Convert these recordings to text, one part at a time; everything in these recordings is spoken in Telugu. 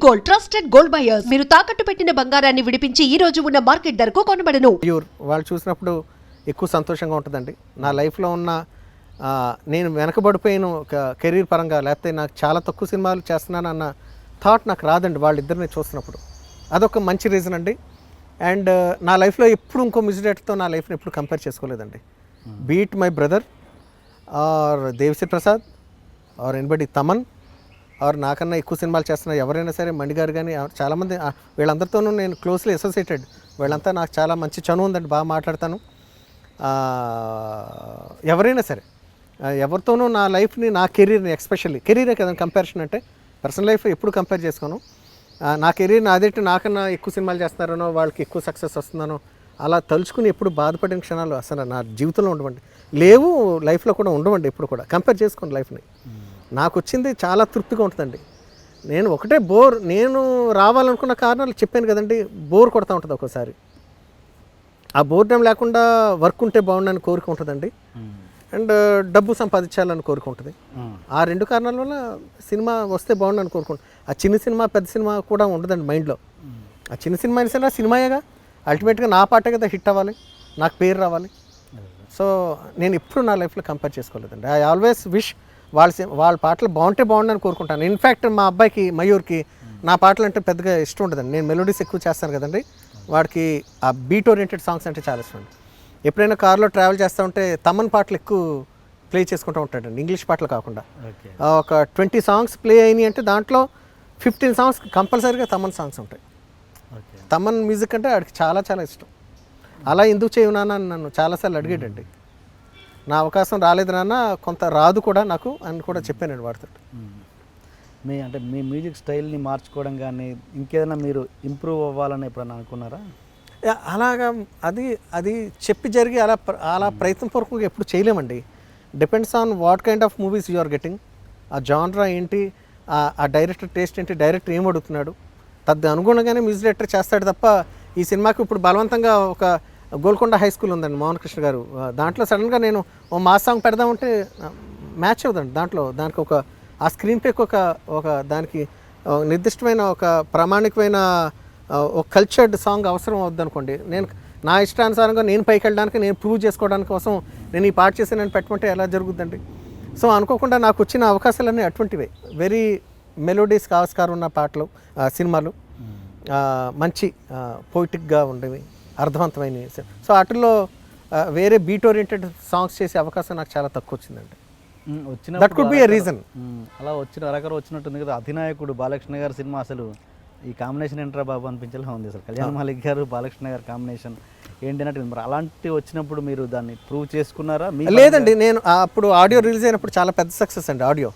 Gold, trusted gold buyers. మీరు తాకట్టు పెట్టిన బంగారాన్ని విడిపించి ఈ రోజు ఉన్న మార్కెట్ ధరకు కొనబడను. వాళ్ళు చూసినప్పుడు ఎక్కువ సంతోషంగా ఉంటుందండి. నా లైఫ్లో ఉన్న నేను వెనకబడిపోయిన ఒక కెరీర్ పరంగా, లేకపోతే నాకు చాలా తక్కువ సినిమాలు చేస్తున్నాను అన్న థాట్ నాకు రాదండి వాళ్ళిద్దరిని చూసినప్పుడు. అదొక మంచి రీజన్ అండి. అండ్ నా లైఫ్లో ఎప్పుడు ఇంకో మ్యూజిక్ డైరెక్టర్తో నా లైఫ్ని ఎప్పుడు కంపేర్ చేసుకోలేదండి. Be it my brother or Devi Sri Prasad or anybody Thaman or నాకన్నా ఎక్కువ సినిమాలు చేస్తున్న ఎవరైనా సరే, మణి గారు కానీ చాలామంది, వీళ్ళందరితోనూ నేను క్లోజ్లీ అసోసియేటెడ్. వీళ్ళంతా నాకు చాలా మంచి చనువు ఉందండి, బాగా మాట్లాడతాను. ఎవరైనా సరే ఎవరితోనూ నా లైఫ్ని, నా కెరీర్ని, ఎస్పెషల్లీ కెరీరే కదండి కంపారిజన్ అంటే, పర్సనల్ లైఫ్ ఎప్పుడు కంపేర్ చేసుకోను. నా కెరీర్ని అదేంటి నాకన్నా ఎక్కువ సినిమాలు చేస్తున్నారనో, వాళ్ళకి ఎక్కువ సక్సెస్ వస్తుందనో అలా తలుచుకుని ఎప్పుడు బాధపడిన క్షణాలు అసలు నా జీవితంలో ఉండవండి, లేవు, లైఫ్లో కూడా ఉండవండి. ఎప్పుడు కూడా కంపేర్ చేసుకోండి లైఫ్ని. నాకు వచ్చింది చాలా తృప్తిగా ఉంటుందండి. నేను ఒకటే బోర్, నేను రావాలనుకున్న కారణాలు చెప్పాను కదండి, బోర్ కొడతా ఉంటుంది ఒక్కోసారి. ఆ బోర్డం లేకుండా వర్క్ ఉంటే బాగుండని కోరిక ఉంటుందండి. అండ్ డబ్బు సంపాదించాలని కోరిక ఉంటుంది. ఆ రెండు కారణాల వల్ల సినిమా వస్తే బాగుండని కోరుకుంటాను. ఆ చిన్న సినిమా పెద్ద సినిమా కూడా ఉండదండి మైండ్లో. ఆ చిన్న సినిమా అయినా సినిమాయేగా, అల్టిమేట్గా నా పాటే కదా హిట్ అవ్వాలి, నాకు పేరు రావాలి. సో నేను ఎప్పుడు నా లైఫ్లో కంపేర్ చేసుకోలేదండి. ఐ ఆల్వేస్ విష్ వాళ్ళ పాటలు బాగుంటే బాగుండని కోరుకుంటాను. ఇన్ఫ్యాక్ట్ మా అబ్బాయికి మయూర్కి నా పాటలు అంటే పెద్దగా ఇష్టం ఉండదండి. నేను మెలోడీస్ ఎక్కువ చేస్తాను కదండి, వాడికి ఆ బీట్ ఓరియంటెడ్ సాంగ్స్ అంటే చాలా ఇష్టం అండి. ఎప్పుడైనా కార్లో ట్రావెల్ చేస్తూ ఉంటే తమన్ పాటలు ఎక్కువ ప్లే చేసుకుంటూ ఉంటాడండి, ఇంగ్లీష్ పాటలు కాకుండా. ఒక 20 సాంగ్స్ ప్లే అయినాయి అంటే దాంట్లో 15 సాంగ్స్ కంపల్సరీగా తమన్ సాంగ్స్ ఉంటాయి. తమన్ మ్యూజిక్ అంటే వాడికి చాలా చాలా ఇష్టం. అలా ఎందుకు చేయనా అని నన్ను చాలాసార్లు అడిగాడండి. నా అవకాశం రాలేదు నాన్న, కొంత రాదు కూడా నాకు అని కూడా చెప్పానండి వాడితో. మీ మ్యూజిక్ స్టైల్ని మార్చుకోవడం కానీ ఇంకేదైనా మీరు ఇంప్రూవ్ అవ్వాలని ఎప్పుడన్నా అనుకున్నారా? అలాగా అది చెప్పి జరిగి అలా ప్రయత్నపూర్వకంగా ఎప్పుడు చేయలేమండి. Depends on what kind of movies you are getting, ఆ జాన్రా ఏంటి, ఆ డైరెక్టర్ టేస్ట్ ఏంటి, డైరెక్టర్ ఏం అడుగుతున్నాడు, తద్ది అనుగుణంగానే మ్యూజిక్ డైరెక్టర్ చేస్తాడు తప్ప, ఈ సినిమాకి ఇప్పుడు బలవంతంగా ఒక గోల్కొండ హై స్కూల్ ఉందండి మోహన్ కృష్ణ గారు, దాంట్లో సడన్గా నేను ఓ మాస్ సాంగ్ పెడదామంటే మ్యాచ్ అవుదండి. దానికి ఒక ఆ స్క్రీన్ పేకి ఒక దానికి నిర్దిష్టమైన ఒక ప్రామాణికమైన ఒక కల్చర్డ్ సాంగ్ అవసరం అవుద్ది అనుకోండి. నేను నా ఇష్టానుసారంగా నేను పైకి వెళ్ళడానికి, నేను ప్రూవ్ చేసుకోవడానికి కోసం నేను ఈ పాట చేసి నేను పెట్టమంటే ఎలా జరుగుద్దండి? సో అనుకోకుండా నాకు వచ్చిన అవకాశాలన్నీ అటువంటివే. వెరీ మెలోడీస్ ఆస్కారం ఉన్న పాటలు, సినిమాలు, మంచి పోయిటిక్గా ఉండేవి, అర్థవంతమైనవి. సో వాటిల్లో వేరే బీట్ ఓరియంటెడ్ సాంగ్స్ చేసే అవకాశం నాకు చాలా తక్కువ వచ్చిందండి. That could be a reason. అలా వచ్చినట్టుంది కదా. అధినాయకుడు బాలకృష్ణ గారి సినిమా అసలు ఈ కాంబినేషన్ ఏంట్రా బాబు అనిపించేలా ఉంది. అసలు కళ్యాణ్ మాలిక్ గారు బాలకృష్ణ గారు కాంబినేషన్ ఏంటి అన్నట్టు. మరి అలాంటి వచ్చినప్పుడు మీరు దాన్ని ప్రూవ్ చేసుకున్నారా? లేదండి, నేను అప్పుడు ఆడియో రిలీజ్ అయినప్పుడు చాలా పెద్ద సక్సెస్ అండి ఆడియో.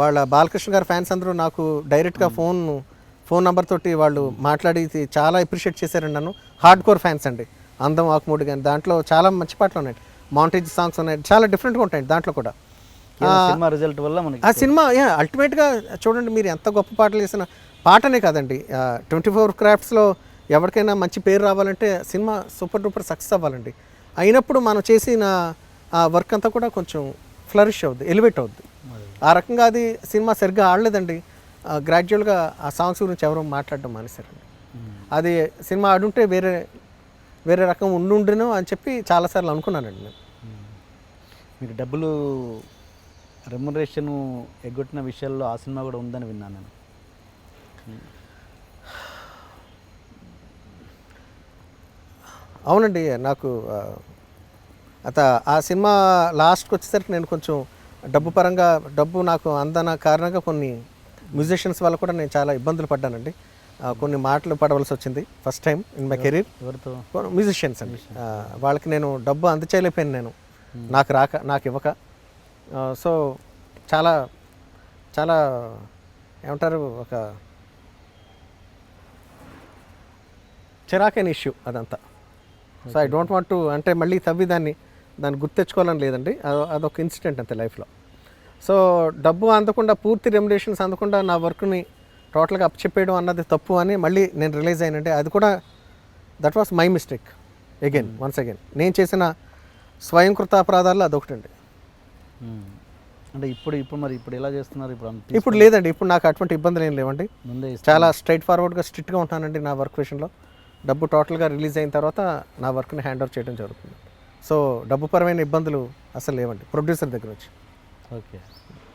వాళ్ళ బాలకృష్ణ గారి ఫ్యాన్స్ అందరూ నాకు డైరెక్ట్గా ఫోన్ నెంబర్ తోటి వాళ్ళు మాట్లాడి చాలా అప్రిషియేట్ చేశారండి నన్ను. హార్డ్ కోర్ ఫ్యాన్స్ అండి. అందం ఆకుమూడి కానీ దాంట్లో చాలా మంచి పాటలు ఉన్నాయి, మౌంటేజ్ సాంగ్స్ ఉన్నాయి, చాలా డిఫరెంట్గా ఉంటాయి దాంట్లో కూడా. సినిమా రిజల్ట్ వల్ల మనకి ఆ సినిమా అల్టిమేట్గా చూడండి, మీరు ఎంత గొప్ప పాటలు చేసిన పాటనే కాదండి, 24 క్రాఫ్ట్స్లో ఎవరికైనా మంచి పేరు రావాలంటే సినిమా సూపర్ డూపర్ సక్సెస్ అవ్వాలండి. అయినప్పుడు మనం చేసిన ఆ వర్క్ అంతా కూడా కొంచెం ఫ్లరిష్ అవుద్ది, ఎలివేట్ అవుద్ది. ఆ రకంగా అది సినిమా సరిగ్గా ఆడలేదండి. గ్రాడ్యువల్గా ఆ సాంగ్స్ గురించి ఎవరో మాట్లాడడం మానేశారండి. అది సినిమా ఆడుంటే వేరే రకం ఉండుండేనో అని చెప్పి చాలాసార్లు అనుకున్నానండి నేను. మీరు డబ్బులు రెమ్యునరేషన్ ఎగ్గొట్టిన విషయాల్లో ఆ సినిమా కూడా ఉందని విన్నాను నేను. అవునండి, నాకు ఆ సినిమా లాస్ట్కి వచ్చేసరికి నేను కొంచెం డబ్బు నాకు అందన కారణంగా కొన్ని మ్యూజిషియన్స్ వల్ల కూడా నేను చాలా ఇబ్బందులు పడ్డానండి. కొన్ని మాటలు పడవలసి వచ్చింది first time in my career. ఎవరితో? మ్యూజిషియన్స్ అండి. వాళ్ళకి నేను డబ్బు అందచేయలేకపోయాను, నేను నాకు ఇవ్వక. సో చాలా చాలా ఏమంటారు, ఒక చిరాకైన ఇష్యూ అదంతా. So I don't want to, అంటే మళ్ళీ తవ్వి దాన్ని గుర్తు తెచ్చుకోవాలని లేదండి. అదొక ఇన్సిడెంట్ అంతే లైఫ్లో. సో డబ్బు అందకుండా, పూర్తి రెమ్యునరేషన్స్ అందకుండా నా వర్క్ని టోటల్గా అప్పచెప్పేయడం అన్నది తప్పు అని మళ్ళీ నేను రిలైజ్ అయినంటే, అది కూడా that was my mistake once again. నేను చేసిన స్వయంకృత అపరాధాల్లో అదొకటండి. అంటే ఇప్పుడు ఎలా చేస్తున్నారు ఇప్పుడు ఇప్పుడు లేదండి, ఇప్పుడు నాకు అటువంటి ఇబ్బందులు ఏం లేవండి. ముందే చాలా స్ట్రైట్ ఫార్వర్డ్గా స్ట్రిక్ట్గా ఉంటానండి నా వర్క్ విషయంలో. డబ్బు టోటల్గా రిలీజ్ అయిన తర్వాత నా వర్క్ని హ్యాండ్ ఓవర్ చేయడం జరుగుతుంది. సో డబ్బు పరమైన ఇబ్బందులు అసలు లేవండి ప్రొడ్యూసర్ దగ్గర వచ్చి. ఓకే.